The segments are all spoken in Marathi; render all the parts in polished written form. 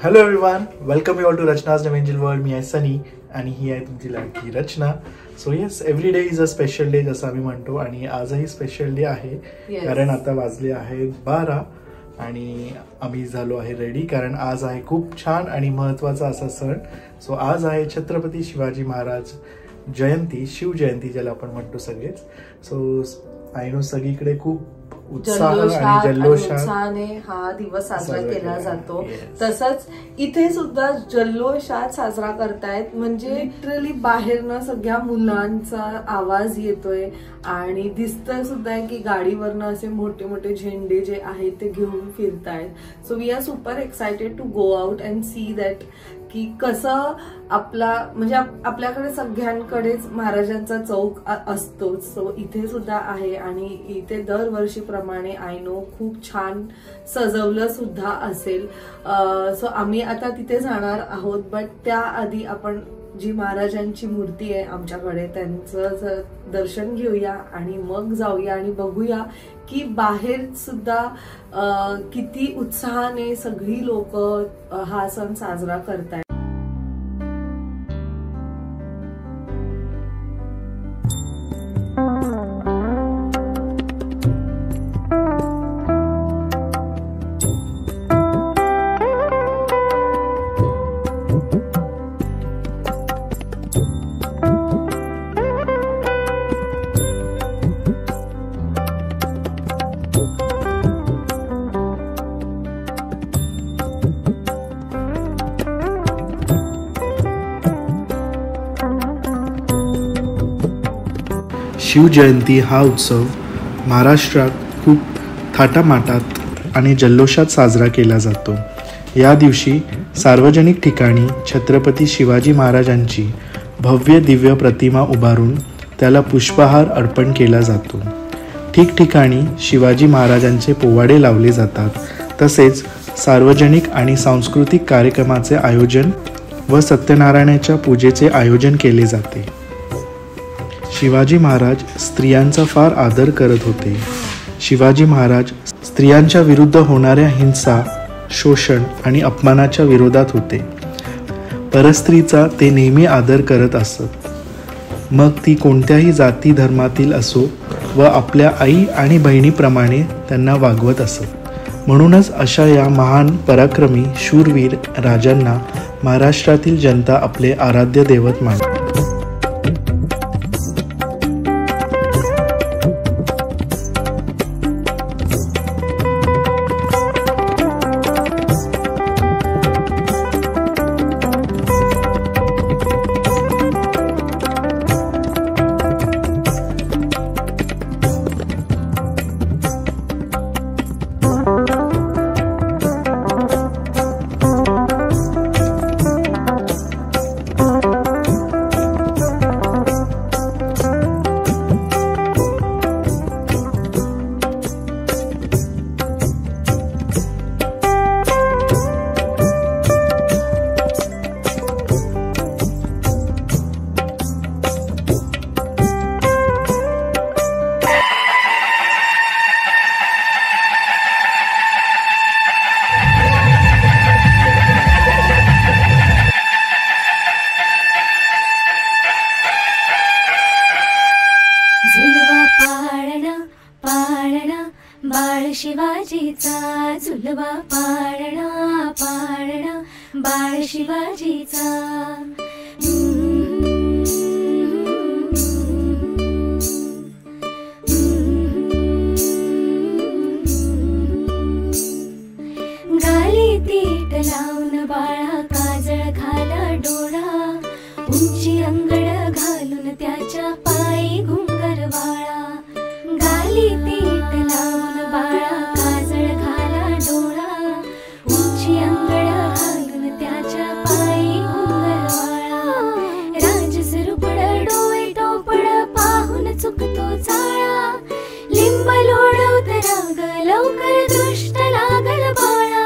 Hello everyone, welcome you all to Rachna's angel world. मी आहे सनी आणि ही आहे तुमची लाडकी Rachna. So yes, every day is a special day जसं आम्ही म्हणतो आणि आजही स्पेशल डे आहे. कारण आता वाजले आहेत 12 आणि आम्ही झालो आहे रेडी, कारण आज आहे खूप छान आणि महत्त्वाचा असा सण. सो आज आहे छत्रपती शिवाजी महाराज जयंती, शिवजयंती ज्याला आपण म्हणतो सगळेच. सो आय नो सगळीकडे खूप उत्साह आणि जल्लोषाने हा दिवस साजरा केला जातो. तसंच इथे सुद्धा जल्लोषात साजरा करतायत. म्हणजे लिटरली बाहेरनं सगळ्या मुलांचा आवाज येतोय आणि दिसतंय सुद्धा की गाडीवरनं असे मोठे मोठे झेंडे जे आहेत ते घेऊन फिरतायत. So we are super excited to go out and see that की कसं आपला म्हणजे आपल्याकडे सगळ्यांकडेच महाराजांचा चौक असतोच. सो इथे सुद्धा आहे आणि इथे दरवर्षीप्रमाणे आय नो खूप छान सजवलं सुद्धा असेल. सो आम्ही आता तिथे जाणार आहोत, बट त्याआधी आपण जी महाराजांची मूर्ती आहे आमच्याकडे त्यांचं दर्शन घेऊया आणि मग जाऊया आणि बघूया की बाहेर सुद्धा किती उत्साहाने सगळी लोक हा सण साजरा करतायत. शिवजयंती हा उत्सव महाराष्ट्रात खूप थाटामाटात आणि जल्लोषात साजरा केला जातो. या दिवशी सार्वजनिक ठिकाणी छत्रपती शिवाजी महाराजांची भव्य दिव्य प्रतिमा उभारून त्याला पुष्पहार अर्पण केला जातो. ठिकठिकाणी शिवाजी महाराजांचे पोवाडे लावले जातात. तसेच सार्वजनिक आणि सांस्कृतिक कार्यक्रमाचे आयोजन व सत्यनारायणाच्या पूजेचे आयोजन केले जाते. शिवाजी महाराज स्त्रियांचा फार आदर करत होते. शिवाजी महाराज स्त्रियांच्या विरुद्ध होणाऱ्या हिंसा, शोषण आणि अपमानाच्या विरोधात होते. परस्त्रीचा ते नेहमी आदर करत असत, मग ती कोणत्याही जाती धर्मातील असो, व आपल्या आई आणि बहिणीप्रमाणे त्यांना वागवत असत. म्हणूनच अशा या महान पराक्रमी शूरवीर राजांना महाराष्ट्रातील जनता आपले आराध्य दैवत मानते. बाळ शिवाजीचा झुलवा पाळणा पाळणा बाळ शिवाजीचा. गाली तीट लावून बाळा काजळ घाला डोळा, उंची अंगड घालून त्याच्या पायी घुंगर वाळा. गाली तीट लावून बाळा काजळ घाला डोळा, उंची अंगड घालून त्याच्या पायी घुंगर वाळा. राजस रुपड डोळे टोपड पाहून चुकतो जाळा, लिंब लोळवत राग लवकर दृष्ट लागल बाळा.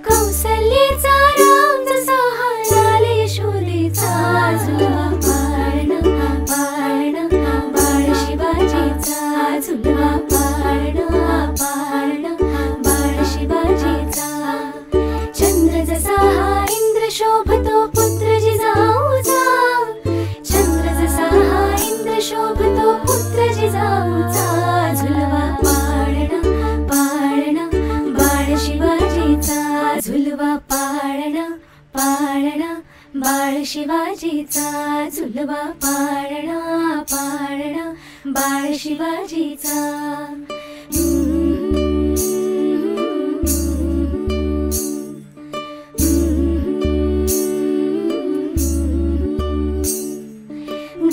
कौसल्येचा राम जसा हाराले शोधेचा झुलवा बाळ शिवाजीचा झुलवा पाळणा पाळणा बाळ शिवाजीचा.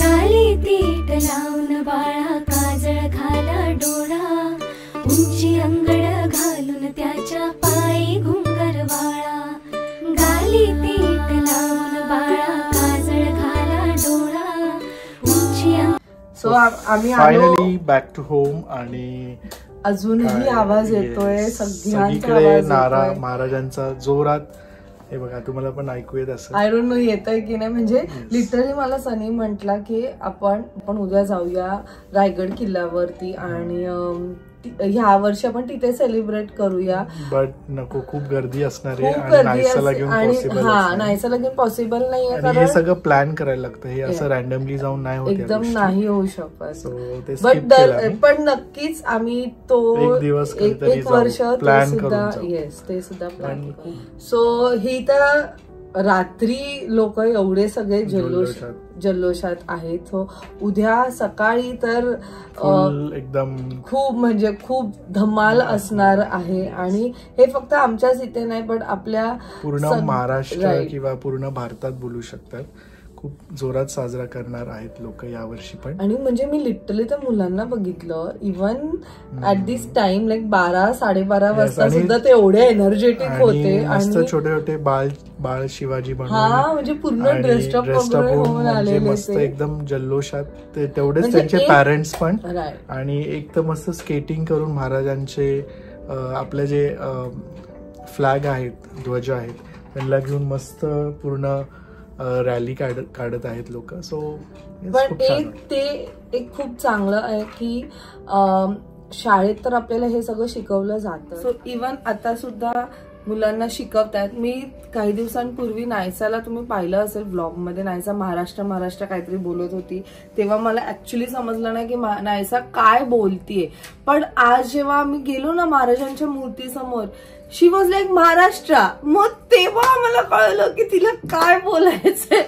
गाली तीट लावून बाळा काजळ घाला डोळा उंची अंगड घालून त्याच्या पायी घुंगर वाळा. गाली तीट लावून बाळा काजळ घाला डोळा उंची. सो आम्ही फायनली बॅक टू होम आणि अजूनही आवाज येतोय सगळीकडे नारा महाराजांचा जोरात. हे बघा तुम्हाला पण ऐकू येत असं. आय डोंट नो येतंय की नाही. म्हणजे लिटरली मला सनी म्हटला की आपण उद्या जाऊया रायगड किल्ल्यावरती आणि ह्या वर्षी आपण तिथे सेलिब्रेट करूया. बट नको, खूप गर्दी असणार आहे आणि नायसाला घेऊन पॉसिबल. नायसाला घेऊन पॉसिबल नाहीये कारण हे सगळं प्लॅन करायला लागतं. हे असं रॅन्डमली जाऊन नाही होत, एकदम नाही होऊ शकत. पण नक्कीच आम्ही तो एक दिवस एक वर्ष प्लॅन करून ते सुद्धा प्लॅन. सो ही तर रात्री लोक एवढे सगळे जल्लोषात आहेत. सो उद्या सकाळी तर एकदम खूप म्हणजे खूप धमाल असणार आहे. आणि हे फक्त आमच्याच इथे नाही पण आपल्या पूर्ण महाराष्ट्र किंवा पूर्ण भारतात बोलू शकतात. खूप जोरात साजरा करणार आहेत लोक यावर्षी पण. आणि म्हणजे मी लिटरली त्या मुलांना बघितलं even at this time like 12-12:30 वाजता सुद्धा ते एवढे एनर्जेटिक होते. आणि छोटे छोटे बाळ शिवाजी म्हणजे पूर्ण ड्रेसअप होऊन आले मस्त एकदम जल्लोषात. तेवढेच त्यांचे पॅरेंट्स पण. आणि एक तर मस्त स्केटिंग करून महाराजांचे आपले जे फ्लॅग आहेत, ध्वज आहेत, त्यांना घेऊन मस्त पूर्ण रॅली काढत आहेत लोक. सो पण एक खूप चांगलं आहे की शाळेत तर आपल्याला हे सगळं शिकवलं जातं. सो इव्हन आता सुद्धा मुलांना शिकवतायत. मी काही दिवसांपूर्वी नायसाला तुम्ही पाहिलं असेल ब्लॉग मध्ये, नायसा महाराष्ट्र काहीतरी बोलत होती. तेव्हा मला ऍक्च्युली समजलं नाही की नायसा काय बोलतीये. पण आज जेव्हा आम्ही गेलो ना महाराजांच्या मूर्ती समोर, शी वॉज लाईक महाराष्ट्र. मग तेव्हा मला कळलं की तिला काय बोलायचंय.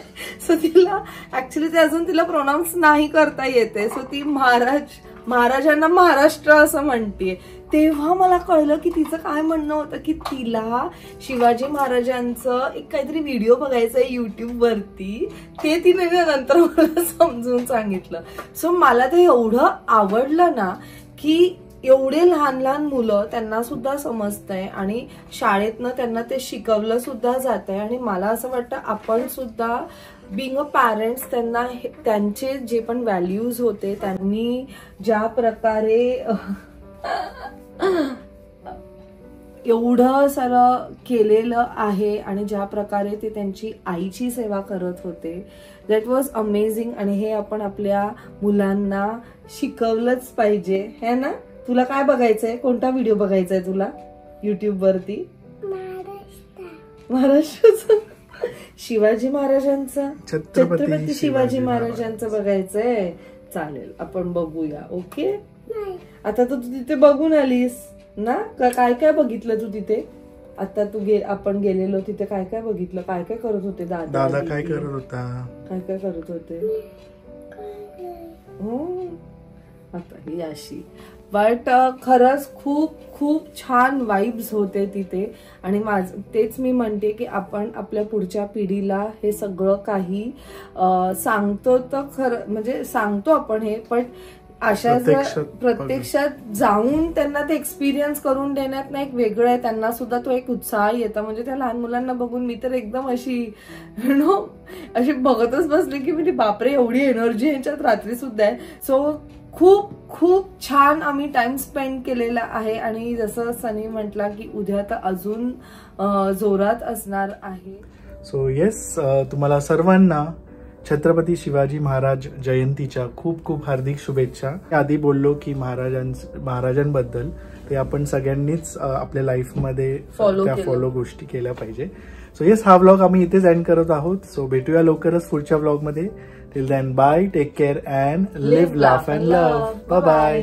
सो तिला ऍक्च्युली ते अजून तिला प्रोनाऊन्स नाही करता येते. सो ती महाराजांना महाराष्ट्र असं म्हणतेय. तेव्हा मला कळलं की तिचं काय म्हणणं होतं की तिला शिवाजी महाराजांचं एक काहीतरी व्हिडिओ बघायचंय युट्यूब वरती. ते तिने नंतर मला समजून सांगितलं. सो मला ते एवढं आवडलं ना की एवढे लहान लहान मुलं त्यांना सुद्धा समजतंय आणि शाळेतनं त्यांना ते शिकवलं सुद्धा जात आहे. आणि मला असं वाटतं आपण सुद्धा बिंग अ पॅरेंट्स त्यांना त्यांचे जे पण व्हॅल्यूज होते, त्यांनी ज्या प्रकारे एवढं सारं केलेलं आहे आणि ज्या प्रकारे ते त्यांची आईची सेवा करत होते, दॅट वॉज अमेझिंग. आणि हे आपण आपल्या मुलांना शिकवलंच पाहिजे, है ना. तुला काय बघायचंय, कोणता व्हिडिओ बघायचाय तुला युट्यूब वरती? महाराष्ट्राचं शिवाजी महाराजांचा, छत्रपती शिवाजी महाराजांचं बघायचंय. चालेल, आपण बघूया. ओके. आता तू तिथे बघून आलीस ना, काय काय बघितलं तू तिथे? आता आपण गेलेलो तिथे काय काय बघितलं, काय काय करत होते दादा काय करत होता, काय काय करत होते? हो, आता ही अशी. बट खरंच खूप खूप छान वाइब्स होते तिथे. आणि तेच मी म्हणते की आपण आपल्या पुढच्या पिढीला हे सगळं काही सांगतो तर खरं, म्हणजे सांगतो आपण हे, पण अशा प्रत्यक्षात जाऊन त्यांना ते एक्सपिरियन्स करून देण्यात ना एक वेगळं आहे. त्यांना सुद्धा तो एक उत्साह येतो. म्हणजे त्या लहान मुलांना बघून मी तर एकदम अशी अशी बघतच बसले की म्हणजे बापरे, एवढी एनर्जी यांच्यात रात्री सुद्धा आहे. सो खूप खूप छान आम्ही टाइम स्पेंड केलेला आहे. आणि जसं सनी म्हटला की उद्या तर अजून जोरात असणार आहे. सो येस, तुम्हाला सर्वांना छत्रपती शिवाजी महाराज जयंतीच्या खूप खूप हार्दिक शुभेच्छा. आधी बोललो की महाराजांबद्दल ते आपण सगळ्यांनीच आपल्या लाईफमध्ये फॉलो गोष्टी केल्या पाहिजे. सो येस, हा व्लॉग आम्ही इथेच एंड करत आहोत. सो भेटूया लवकरच पुढच्या व्लॉग मध्ये. Till then, bye, take care and live, laugh and love. Bye bye.